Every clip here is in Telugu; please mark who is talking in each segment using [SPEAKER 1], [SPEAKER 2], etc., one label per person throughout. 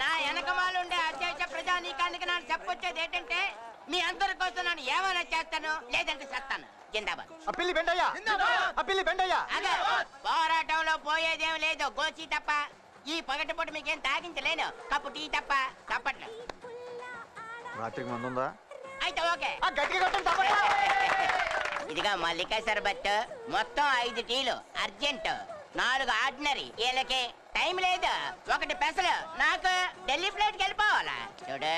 [SPEAKER 1] నా వెనకమాలుండే అధ్యక్ష ప్రజానీకానికి నాకు చెప్పొచ్చేది ఏంటంటే మీ అందరి కోసం నేను ఏమైనా చేస్తాను, లేదంటే చేస్తాను. జిందాబాద్. అదే పోరాటంలో పోయేదేం లేదు, గోచి తప్ప. ఈ పగటిపూట మీకేం తాగించలేను, కప్పు టీ తప్ప. తప్పట్లు
[SPEAKER 2] రాత్రికి మందుందా?
[SPEAKER 1] అయితే ఓకే. ఇదిగా మల్లికా సర్బత్ మొత్తం 5 టీలు అర్జెంట్, 4 ఆర్డినరీ. వీళ్ళకి టైం లేదు. 1 పెసలు. నాకు ఢిల్లీ ఫ్లైట్ కి వెళ్ళిపోవాలా. చూడు,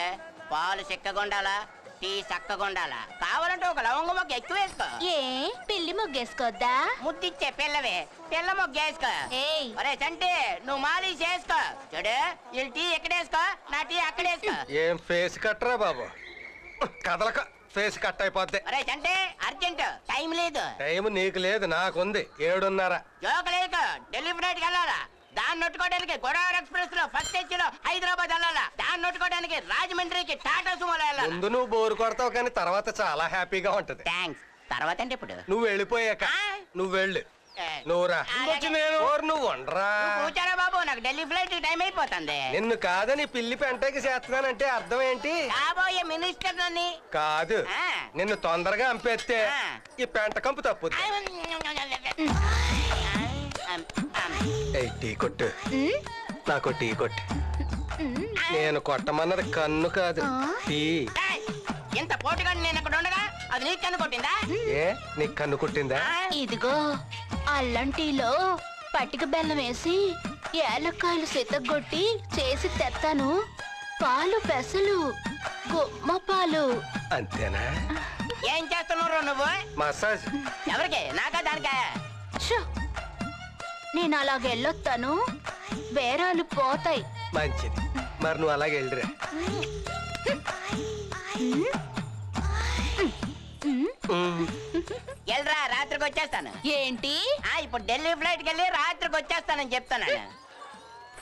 [SPEAKER 1] పాలు చిక్కగుండాలా, టీ చక్కగుండాలా. కావాలంటే ఒక లవంగ మొగ్గ ఎక్కువ వేసుకో.
[SPEAKER 3] ఏ పిల్లి మొగ్గేసుకోద్దా?
[SPEAKER 1] ముద్దిచ్చే పిల్లవే, పిల్ల మొగ్గ వేసుకో. ఒరే చంటి, నువ్వు మాలి చేసుకో. చూడు, వీళ్ళు టీ ఎక్కడేసుకో, నా టీ అక్కడేసుకో.
[SPEAKER 4] ఏం ఫేస్ కట్టరా బాబు, కదలక ఫేస్ కట్ అయిపోద్ది.
[SPEAKER 1] ఒరే చంటి, అర్జెంట్, టైం లేదు.
[SPEAKER 4] టైం నీకు లేదు, నాకుంది. 7:30.
[SPEAKER 1] జోక లేదు, ఢిల్లీ ఫ్లైట్ కి వెళ్ళాలా. దాన్ని నొట్టుకోవడానికి గోదావరి ఎక్స్ప్రెస్ లో ఫస్ట్ ఏసీ లో హైదరాబాద్ వెళ్ళాలా. దాన్ని నొట్టుకోవడానికి రాజమండ్రికి టాటా సుమోలో వెళ్ళాలి.
[SPEAKER 4] ముందు నువ్వు బోరు కొడతావు, కానీ తర్వాత చాలా హ్యాపీగా ఉంటది.
[SPEAKER 1] థ్యాంక్స్. తర్వాత అంటే ఇప్పుడు
[SPEAKER 4] నువ్వు వెళ్ళిపోయాక. నువ్వు వెళ్ళు, నువ్వురా. నువ్వు ఉండరా.
[SPEAKER 1] కూర్చోరా బాబు, నాకు ఢిల్లీ ఫ్లైట్ టైం అయిపోతుంది.
[SPEAKER 4] నిన్ను కాదని పిల్లి పెంటకి చేస్తున్నానంటే అర్థం ఏంటి?
[SPEAKER 1] కాబోయే మినిస్టర్ నన్ను
[SPEAKER 4] కాదు, నిన్ను తొందరగా అంపేస్తే ఈ పెంట కంపు తప్పుద్ది. టీ కొట్టు, నాకు టీ కొట్టు. నేను కొట్టమన్నది కన్ను కాదు, టీ.
[SPEAKER 1] ఇంత పోటుగా నేను అక్కడ ఉండగా అది నీకు కన్ను కొట్టిందా?
[SPEAKER 4] ఏ, నీకు కన్ను కొట్టిందా?
[SPEAKER 3] ఇదిగో అల్లం టీలో పట్టిక బెల్లం వేసి ఏలక్కాయలు సితగొట్టి చేసి తెత్తాను. పాలు పెసలు, గుమ్మ పాలు.
[SPEAKER 4] అంతేనా?
[SPEAKER 1] ఏం చేస్తున్నావు నువ్వు?
[SPEAKER 4] మసాజ్.
[SPEAKER 1] ఎవరికి? నాకా దానికా?
[SPEAKER 3] నేను అలాగెళ్ళొస్తాను, బేరాలు పోతాయి.
[SPEAKER 4] మంచిది, మరి నువ్వు అలాగే వెళ్ళిరా.
[SPEAKER 1] వెళ్ళరా, రాత్రికి వచ్చేస్తాను.
[SPEAKER 3] ఏంటి?
[SPEAKER 1] ఇప్పుడు ఢిల్లీ ఫ్లైట్ కి వెళ్ళి రాత్రికి వచ్చేస్తానని చెప్తాను.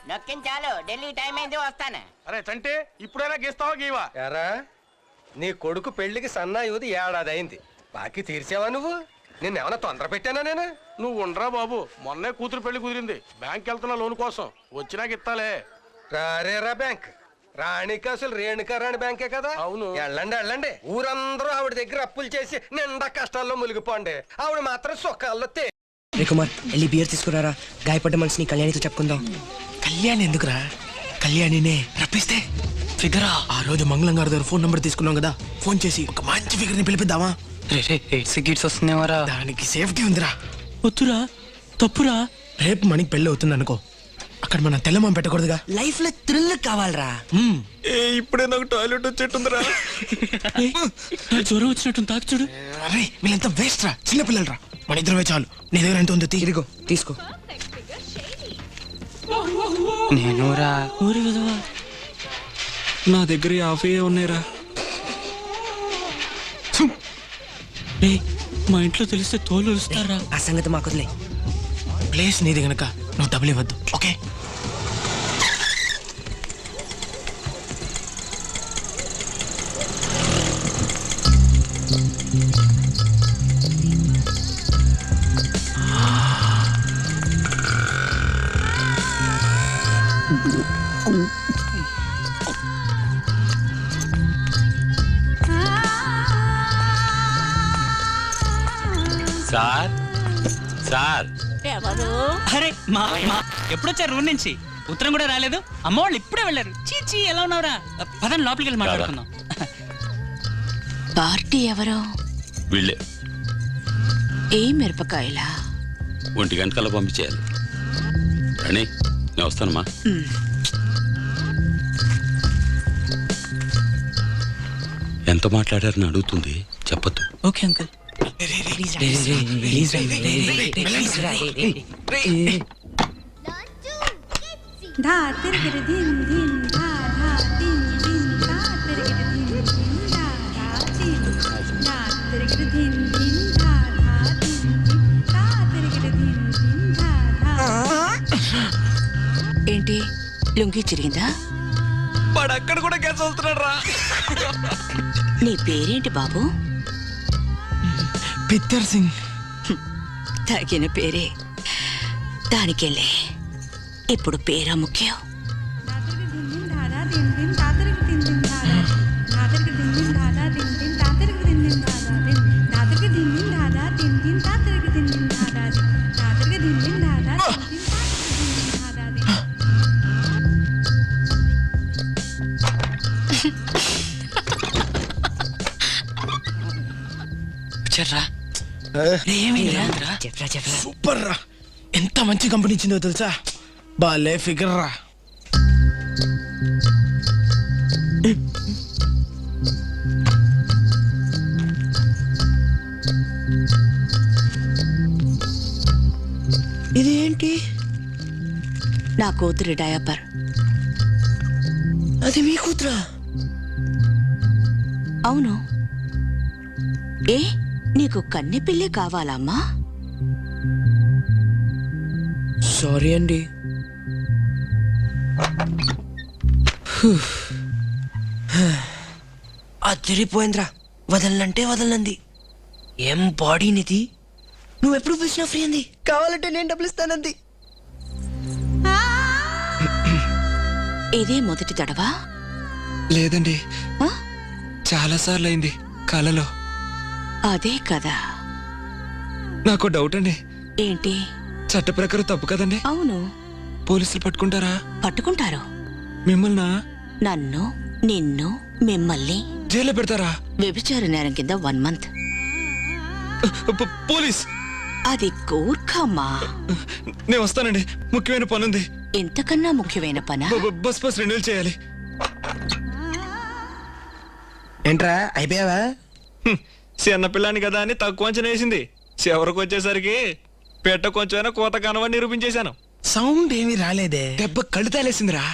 [SPEAKER 1] నొక్కించాలు, ఢిల్లీ టైం అయింది, వస్తాను.
[SPEAKER 5] అరే చంటే, ఇప్పుడైనా గీస్తావా గీవా?
[SPEAKER 4] ఎరా, నీ కొడుకు పెళ్లికి సన్నాయుది 1 ఏడాది అయింది. బాకీ తీర్చావా నువ్వు? నిన్నేమన్నా తొందర పెట్టానా నేను?
[SPEAKER 5] నువ్వు ఉండరా బాబు, మొన్నే కూతురు పెళ్లి కుదిరింది. బ్యాంక్ వెళ్తున్నా లోన్ కోసం, వచ్చినాక ఇస్తాలే.
[SPEAKER 4] రారేరా బ్యాంక్. రాణికి అసలు రేణుకారాణి బ్యాంకే కదా.
[SPEAKER 5] అవును.
[SPEAKER 4] వెళ్ళండి వెళ్ళండి, ఊరందరూ ఆవిడ దగ్గర అప్పులు చేసి నిండా కష్టాల్లో మునిగిపోండి. ఆవిడ మాత్రం సుఖాల్లో
[SPEAKER 6] రే కుమార్, వెళ్ళి బియర్ తీసుకురారా. గాయపడ్డ మనిషిని కళ్యాణితో చెప్పుకుందాం.
[SPEAKER 7] కళ్యాణి ఎందుకురా? కళ్యాణినే రప్పిస్తే ఫిగరా. ఆ రోజు మంగళం గారి దగ్గర ఫోన్ నంబర్ తీసుకున్నాం కదా, ఫోన్ చేసి ఒక మంచి ఫిగర్ ని పిలిపిద్దామా?
[SPEAKER 6] గిట్స్ వస్తున్నావారా?
[SPEAKER 7] దానికి సేఫ్టీ ఉందిరా.
[SPEAKER 6] వద్దురా, తప్పురా.
[SPEAKER 7] రేపు మనకి పెళ్ళి అవుతుంది అనుకో, అక్కడ మన తెల్లమం పెట్టకూడదుగా.
[SPEAKER 6] లైఫ్ లో థ్రిల్ కావాలరా.
[SPEAKER 7] ఇప్పుడే నాకు టాయిలెట్ వచ్చేట్టుందిరా.
[SPEAKER 6] జ్వరం వచ్చినట్టు తాకి చూడు.
[SPEAKER 7] అరే వీళ్ళంతా వేస్ట్ రా, చిన్నపిల్లలు రా. మన ఇద్దరమే చాలు. నీ దగ్గర ఎంత ఉందో తీరిగో,
[SPEAKER 6] తీసుకో. నేను రా ఊరి విధవా,
[SPEAKER 7] నా దగ్గర 50 ఉన్నాయిరా.
[SPEAKER 6] మా ఇంట్లో తెలిస్తే తోలు వస్తారా? ఆ సంగతి మాకు వదిలే.
[SPEAKER 7] ప్లేస్ నీది గనక నువ్వు డబ్బులు ఇవ్వద్దు, ఓకే?
[SPEAKER 8] Sir sir.
[SPEAKER 3] ఎవరు?
[SPEAKER 9] అరే మా ఎప్పుడొచ్చారు రూమ్ నుంచి? ఉత్తరం కూడా రాలేదు. అమ్మ వాళ్ళు ఇప్పుడే వెళ్ళారు. చీచి, ఎలా ఉన్నావురా? పదండి లోపలికి వెళ్ళి మాట్లాడుకుందాం.
[SPEAKER 3] పార్టీ ఎవరో?
[SPEAKER 8] వీళ్ళే.
[SPEAKER 3] ఏ మిరపకాయలా?
[SPEAKER 8] 1 గంటకల్లా పంపించేయాలి. రాణి, నేను వస్తానమ్మా. ఎంత మాట్లాడారని అడుగుతుంది, చెప్పద్దు.
[SPEAKER 9] Okay uncle.
[SPEAKER 3] ఏంటి, లుంగి చిరిగిందా?
[SPEAKER 7] అక్కడ కూడా గ్యాస్ వస్తున్నాడు రా.
[SPEAKER 3] నీ పేరేంటి బాబు?
[SPEAKER 7] పిత్తర్ సింగ్.
[SPEAKER 3] తగిన పేరే, దానికెళ్ళే. ఇప్పుడు పేరా ముఖ్యం.
[SPEAKER 9] వచ్చారా
[SPEAKER 6] చెప్పరా చెప్పరా.
[SPEAKER 7] సూపర్ రా, ఎంత మంచి కంపెనీ ఇచ్చిందో తెలుసా. బాలే ఫిగర్ రా.
[SPEAKER 6] ఇదేంటి?
[SPEAKER 3] నా కూతురి డయాపర్.
[SPEAKER 6] అది మీ కూతురా?
[SPEAKER 3] అవును. ఏ నీకు కన్నె పిల్లే కావాలా అమ్మా?
[SPEAKER 6] సారీ అండి. అదిరిపోయిందిరా, వదలనంటే వదలనంది. ఏం బాడీ నిది, నువ్వు ఎప్పుడు పిలిచినా ఫ్రీ అంది, కావాలంటే నేను డబ్బులు ఇస్తానంది.
[SPEAKER 3] ఇదే మొదటి తడవా?
[SPEAKER 7] లేదండి,
[SPEAKER 3] ఆ?
[SPEAKER 7] చాలా సార్లు అయింది కలలో.
[SPEAKER 3] అదే కదా.
[SPEAKER 7] నాకు డౌట్ అండి,
[SPEAKER 3] ఏంటి?
[SPEAKER 7] చట్ట ప్రకారం తప్పు కదండి?
[SPEAKER 3] అవును,
[SPEAKER 7] పోలీసులు పట్టుకుంటారా?
[SPEAKER 3] పట్టుకుంటారు.
[SPEAKER 7] మిమ్మల్ని
[SPEAKER 3] నన్ను, నిన్ను, మిమ్మల్ని
[SPEAKER 7] జైల్లో పెడతారా?
[SPEAKER 3] వ్యభిచార నేరం కింద 1 month.
[SPEAKER 7] పోలీస్?
[SPEAKER 3] అది కూర్ఖమ్మా.
[SPEAKER 7] నేను వస్తానండి, ముఖ్యమైన పని ఉంది.
[SPEAKER 3] ఇంతకన్నా ముఖ్యమైన పనా?
[SPEAKER 7] బస్ రెన్యూల్ చేయాలి.
[SPEAKER 6] ఏంట్రా అయిపోయావా?
[SPEAKER 7] చిన్న పిల్లాని కదా అని తక్కువ అంచనా వేసింది. చివరికి వచ్చేసరికి పెట్ట కొంచెమైనా కోత కనవని నిరూపించేశాను.
[SPEAKER 6] సౌండ్ ఏమీ రాలేదే.
[SPEAKER 7] దెబ్బ కళ్ళు తాలేసిందిరా.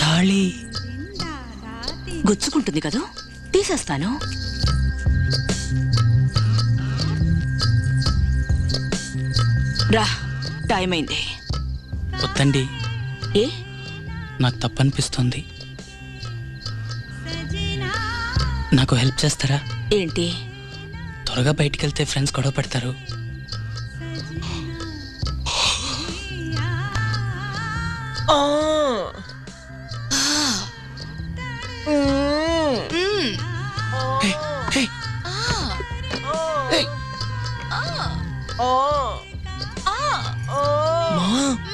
[SPEAKER 6] తాళి
[SPEAKER 3] గుచ్చుకుంటుంది కదూ, తీసేస్తాను. రా, టైం అయింది.
[SPEAKER 9] వద్దండి,
[SPEAKER 3] ఏ?
[SPEAKER 9] నాకు తప్పనిపిస్తుంది. నాకు హెల్ప్ చేస్తారా?
[SPEAKER 3] ఏంటి?
[SPEAKER 9] త్వరగా బయటికి వెళ్తే ఫ్రెండ్స్ గొడవ పెడతారు.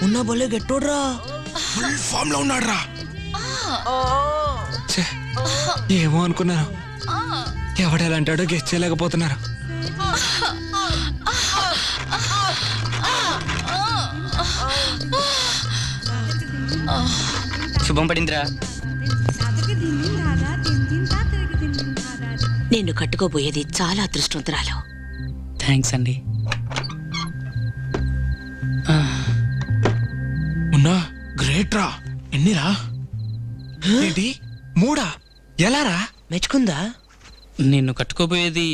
[SPEAKER 6] ఉన్నా బోలే గెట్టోడ్రా,
[SPEAKER 7] ఫుల్ ఫామ్ లో ఉన్నాడు రా. ఏమో అనుకున్నాను, ఎవడెలాంటాడో గెస్ట్ చేయలేకపోతున్నారు.
[SPEAKER 9] శుభం పడిందిరా.
[SPEAKER 3] నిన్ను కట్టుకోబోయేది చాలా అదృష్టవంతురాలు.
[SPEAKER 9] థ్యాంక్స్ అండి.
[SPEAKER 7] ఉన్నా గ్రేట్ రా. ఎన్నిరా? ఏంటి 3? ఎలా రా?
[SPEAKER 6] మెచ్చుకుందా?
[SPEAKER 9] నిన్ను కట్టుకోబోయేది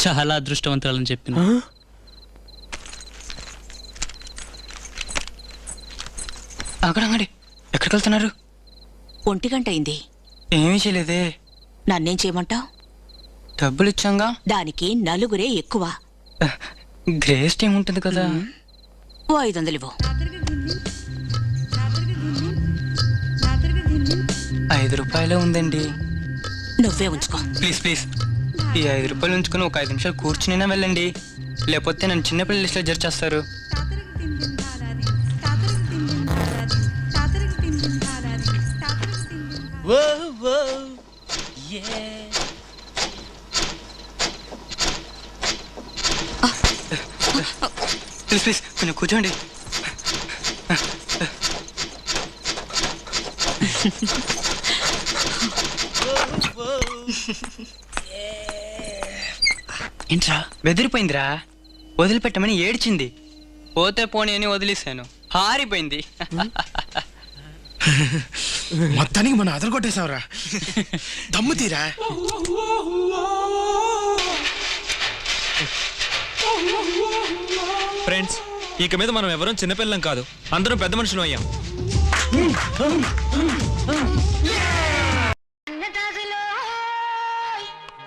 [SPEAKER 9] చాలా అదృష్టవంతురాలని చెప్పింది. అక్కడంగడి ఎక్కడికి వెళ్తున్నారు?
[SPEAKER 3] 1 గంట అయింది.
[SPEAKER 9] ఏమీ చేయలేదే.
[SPEAKER 3] నన్నేం చేయమంటావు?
[SPEAKER 9] డబ్బులు ఇచ్చాంగా.
[SPEAKER 3] దానికి 4 ఎక్కువ.
[SPEAKER 9] గ్రేస్ టీం ఉంటుంది కదా.
[SPEAKER 3] 500 ఇవ్వు.
[SPEAKER 9] 5 రూపాయలే ఉందండి.
[SPEAKER 3] నువ్వే ఉంచుకో.
[SPEAKER 9] ప్లీజ్ ప్లీజ్, ఈ 5 రూపాయలు ఉంచుకుని ఒక 5 నిమిషాలు కూర్చునైనా వెళ్ళండి, లేకపోతే నన్ను చిన్నపిల్లల లిస్టులో జడ్జ్ చేస్తారు. ప్లీజ్ ప్లీజ్ కొంచెం కూర్చోండి. ఏంట్రా బెదిరిపోయిందిరా? వదిలిపెట్టమని ఏడ్చింది. పోతే పోనీ అని వదిలేశాను, హారిపోయింది.
[SPEAKER 7] మొత్తానికి మనం అదరగొట్టేశావురా. దమ్ము తీరా. ఫ్రెండ్స్, ఇక మీద మనం ఎవరం చిన్నపిల్లం కాదు, అందరం పెద్ద మనుషులు అయ్యాం.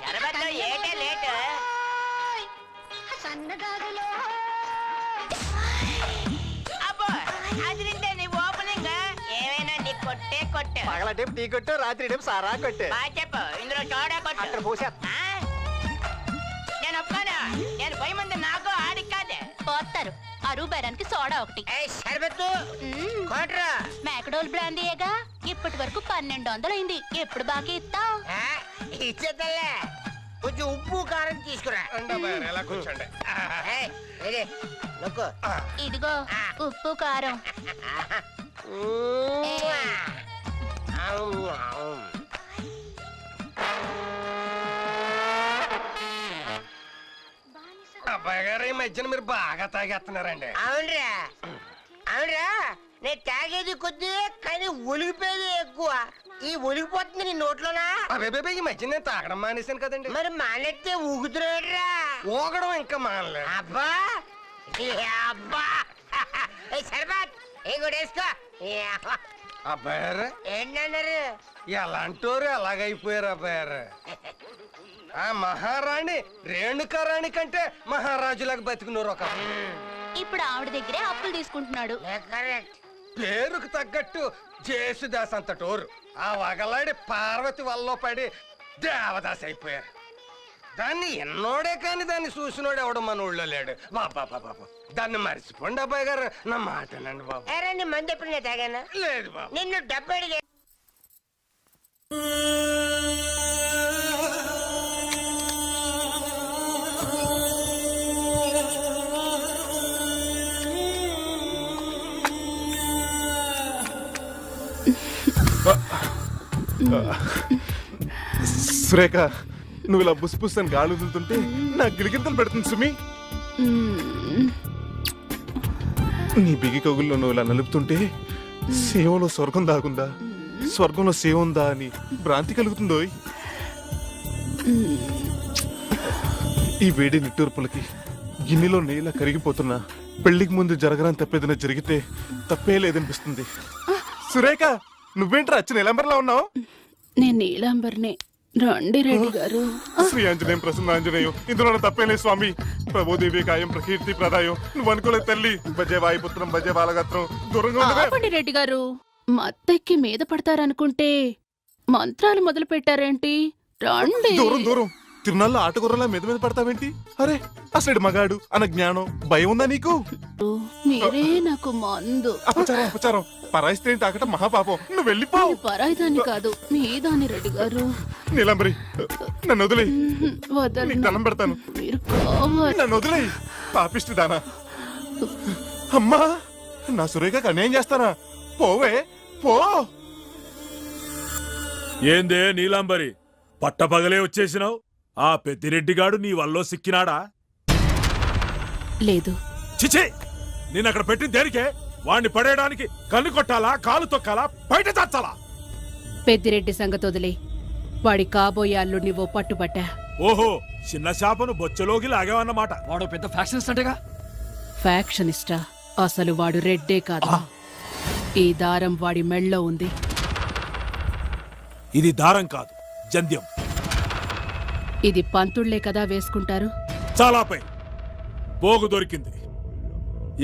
[SPEAKER 1] శరబత్తు ఏటే లేట్? అబ్బో అది నింటే నీ ఓపెనింగ్ ఏమైనా నీ కొట్టే కొట్టు.
[SPEAKER 2] పగలటేపు టీ కొట్టు, రాత్రి టేపు సారా కొట్టు.
[SPEAKER 1] బాగా చెప్పు, ఇందులో సోడా కొట్టు.
[SPEAKER 2] అక్కడ పోసా.
[SPEAKER 1] ఆ? నేను ఒప్పుకోను. నేను పోయి ముందు నాకు ఆడికి కాదు.
[SPEAKER 3] పోతారు అరువు బేరానికి సోడా ఒకటి.
[SPEAKER 1] ఏయ్ శరబత్తు కొట్రా.
[SPEAKER 3] మేకడోల్ బ్రాందీయేగా ఇప్పటి వరకు 1200 అయింది. ఎప్పుడు బాకీ ఇస్తావు?
[SPEAKER 1] ఇచ్చేతల్లే, కొంచెం ఉప్పు కారం తీసుకురా.
[SPEAKER 4] రండి అబ్బాయి గారు, ఎలా కూర్చోండి.
[SPEAKER 1] ఏయ్, ఇది, నొక్కు.
[SPEAKER 3] ఇదిగో ఉప్పు కారం.
[SPEAKER 4] అబ్బాయి గారు, ఈ మధ్యన మీరు బాగా తాగేస్తున్నారండి.
[SPEAKER 1] అవునరా అవునరా, నేను తాగేది కొద్ది కానీ ఒలిగిపోయేది ఎక్కువ. ఈ ఒలిగిపోతుంది నీ నోట్లోనా?
[SPEAKER 4] అబ్బాయి ఈ మధ్య నేను తాగడం మానేశాను కదండి.
[SPEAKER 1] మరి మానేస్తే ఊగుతున్నాడురా.
[SPEAKER 4] ఊగడం ఇంకా మానలేదు.
[SPEAKER 1] అబ్బా ఏ అబ్బా సర్బాత్ ఏ కూడా వేసుకో.
[SPEAKER 4] అబ్బాయి గారు,
[SPEAKER 1] ఏంటన్నారు?
[SPEAKER 4] ఎలాంటోరు ఎలాగైపోయారు అబ్బాయి గారు. ఆ మహారాణి రేణుకారాణి కంటే మహారాజులకు బతికినోరు ఒక.
[SPEAKER 3] ఇప్పుడు ఆవిడ దగ్గరే అప్పులు తీసుకుంటున్నాడు.
[SPEAKER 1] కరెక్ట్.
[SPEAKER 4] పేరుకు తగ్గట్టు జేసుదాస్ అంతటోరు. ఆ వగలాడి పార్వతి వల్ల పడి దేవదాస్ అయిపోయారు. దాన్ని ఎన్నోడే కాని దాన్ని చూసినోడు ఎవడు మన ఊళ్ళో లేడు. బాబా బాబా, దాన్ని మర్చిపోండి అబ్బాయి గారు, నా మాటనండి బాబు.
[SPEAKER 1] నీ మంది ఎప్పుడు నేను తాగాను?
[SPEAKER 4] లేదు బాబు.
[SPEAKER 1] నిన్ను డబ్బు అడిగే
[SPEAKER 10] సురేఖ, నువ్వు ఇలా బుస్ బుస్ అని గాలి వదులుతుంటే నాకు గిలిగింతలు పెడుతుంది సుమి. నీ బిగి కగుల్లో నువ్వు ఇలా నలుపుతుంటే సేవలో స్వర్గం దాగుందా, స్వర్గంలో సేవ ఉందా అని భ్రాంతి కలుగుతుందో. ఈ వేడి నిట్టూర్పులకి గిన్నెలో నెయ్యిలా కరిగిపోతున్నా పెళ్లికి ముందు జరగరాని తప్పేదైనా జరిగితే తప్పే లేదనిపిస్తుంది. సురేఖ, నువ్వేంట్రా అచ్చిన నిలంబర్లా ఉన్నావు?
[SPEAKER 11] నేను నీలాంబర్నే. రండి రెడ్డి గారు.
[SPEAKER 10] శ్రీ ఆంజనేయం ప్రసన్న ఆంజనేయం, ఇందులో తప్పేలే స్వామి. ప్రభుదేవి కాయం ప్రకీర్తి ప్రదాయం. నువ్వు అనుకోలేదు తల్లి. భజే వాయుపుత్రం భజే బాలగత్రం. దూరంగా
[SPEAKER 11] ఆపండి రెడ్డి గారు, మత్తెక్కి మీద పడతారనుకుంటే మంత్రాలు మొదలు పెట్టారేంటి? రండి.
[SPEAKER 10] దూరం దూరం. తిరునాళ్ళ ఆటగుర్రలా మీద మీద పడతావేంటి? అరే అసలు మగాడు అన్న జ్ఞానం భయం ఉందా నీకు?
[SPEAKER 11] మీరే నాకు మందు.
[SPEAKER 10] అపచారం అపచారం. పరాయి స్త్రీని తాకటం మహాపాపం. నువ్వు వెళ్ళిపో.
[SPEAKER 11] నేను పరాయిదాన్ని కాదు, మీదాన్ని రెడ్డి గారు.
[SPEAKER 10] నీలంబరి, నన్ను వదిలే.
[SPEAKER 11] వదలను.
[SPEAKER 10] నీకు దండం పెడతాను.
[SPEAKER 11] మీరు కావాలి.
[SPEAKER 10] నన్ను వదిలే. పాపిష్టి దానా. అమ్మా, నా సురేఖకు అన్యాయం చేస్తానా? పోవే పో.
[SPEAKER 12] ఏందే నీలాంబరి, పట్టపగలే వచ్చేసినావు? ఆ పెద్దిరెడ్డిగాడు నీ వల్లో సిక్కినాడా?
[SPEAKER 11] లేదు.
[SPEAKER 12] చిచి, నేను అక్కడ పెట్టిన దేనికే? వాణ్ణి పడేయడానికి కన్ను కొట్టాలా, కాలు తొక్కాలా, బయట చచ్చాలా?
[SPEAKER 11] పెద్దిరెడ్డి సంగతి వదిలే. వాడి కాబోయే అల్లుడిని ఓ పట్టుబట్టా.
[SPEAKER 12] ఓహో, చిన్న చేపను బొచ్చలోకి లాగావన్నమాట.
[SPEAKER 7] వాడు పెద్ద ఫ్యాక్షనిస్ట్ అంటేగా.
[SPEAKER 11] ఫ్యాక్షనిస్టా? అసలు వాడు రెడ్డే కాదు. ఈ దారం వాడి మెళ్ళో ఉంది.
[SPEAKER 12] ఇది దారం కాదు, జంధ్యం.
[SPEAKER 11] ఇది పంతుళ్లే కదా వేసుకుంటారు.
[SPEAKER 12] చాలా పై పోగు దొరికింది.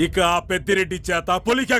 [SPEAKER 12] ఇక ఆ పెద్దిరెడ్డి చేత పొలిక